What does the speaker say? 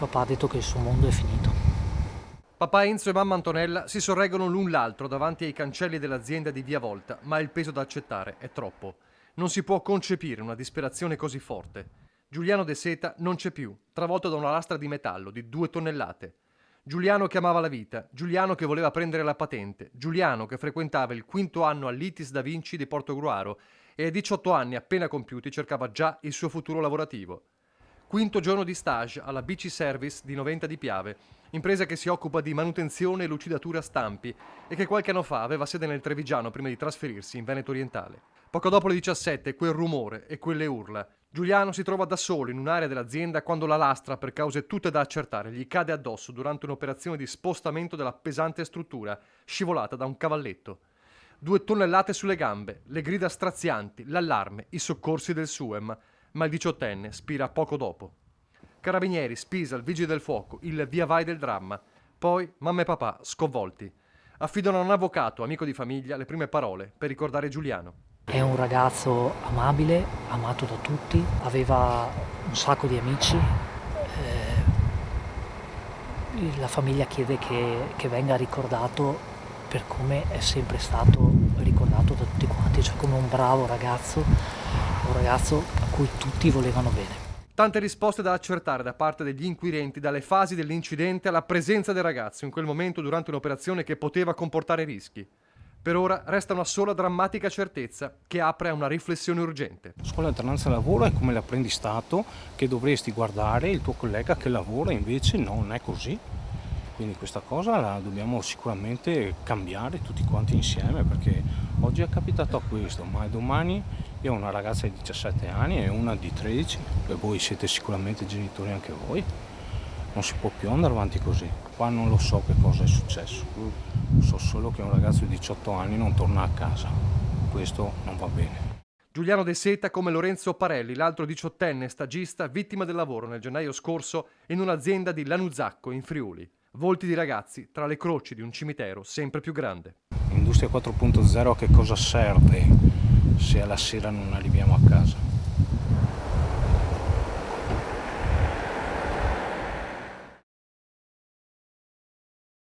Papà ha detto che il suo mondo è finito. Papà Enzo e mamma Antonella si sorreggono l'un l'altro davanti ai cancelli dell'azienda di Via Volta, ma il peso da accettare è troppo. Non si può concepire una disperazione così forte. Giuliano De Seta non c'è più, travolto da una lastra di metallo di 2 tonnellate. Giuliano che amava la vita, Giuliano che voleva prendere la patente, Giuliano che frequentava il quinto anno all'ITIS Da Vinci di Portogruaro e ai 18 anni appena compiuti cercava già il suo futuro lavorativo. Quinto giorno di stage alla BC Service di Noventa di Piave, impresa che si occupa di manutenzione e lucidatura stampi e che qualche anno fa aveva sede nel Trevigiano prima di trasferirsi in Veneto Orientale. Poco dopo le 17, quel rumore e quelle urla. Giuliano si trova da solo in un'area dell'azienda quando la lastra, per cause tutte da accertare, gli cade addosso durante un'operazione di spostamento della pesante struttura, scivolata da un cavalletto. 2 tonnellate sulle gambe, le grida strazianti, l'allarme, i soccorsi del SUEM, ma il diciottenne spira poco dopo. Carabinieri, Spisal, Vigili del Fuoco, il via vai del dramma. Poi mamma e papà, sconvolti. Affidano a un avvocato, amico di famiglia, le prime parole per ricordare Giuliano. È un ragazzo amabile, amato da tutti, aveva un sacco di amici. La famiglia chiede che venga ricordato per come è sempre stato ricordato da tutti quanti, cioè come un bravo ragazzo, un ragazzo a cui tutti volevano bene. Tante risposte da accertare da parte degli inquirenti, dalle fasi dell'incidente alla presenza del ragazzo in quel momento durante un'operazione che poteva comportare rischi. Per ora resta una sola drammatica certezza che apre a una riflessione urgente. La scuola alternanza lavoro è come l'apprendistato che dovresti guardare il tuo collega che lavora, invece non è così. Quindi questa cosa la dobbiamo sicuramente cambiare tutti quanti insieme, perché oggi è capitato a questo, ma domani io ho una ragazza di 17 anni e una di 13, e voi siete sicuramente genitori anche voi. Non si può più andare avanti così. Qua non lo so che cosa è successo. So solo che un ragazzo di 18 anni non torna a casa. Questo non va bene. Giuliano De Seta come Lorenzo Parelli, l'altro diciottenne stagista vittima del lavoro nel gennaio scorso in un'azienda di Lanuzzacco in Friuli. Volti di ragazzi tra le croci di un cimitero sempre più grande. Industria 4.0 a che cosa serve se alla sera non arriviamo a casa?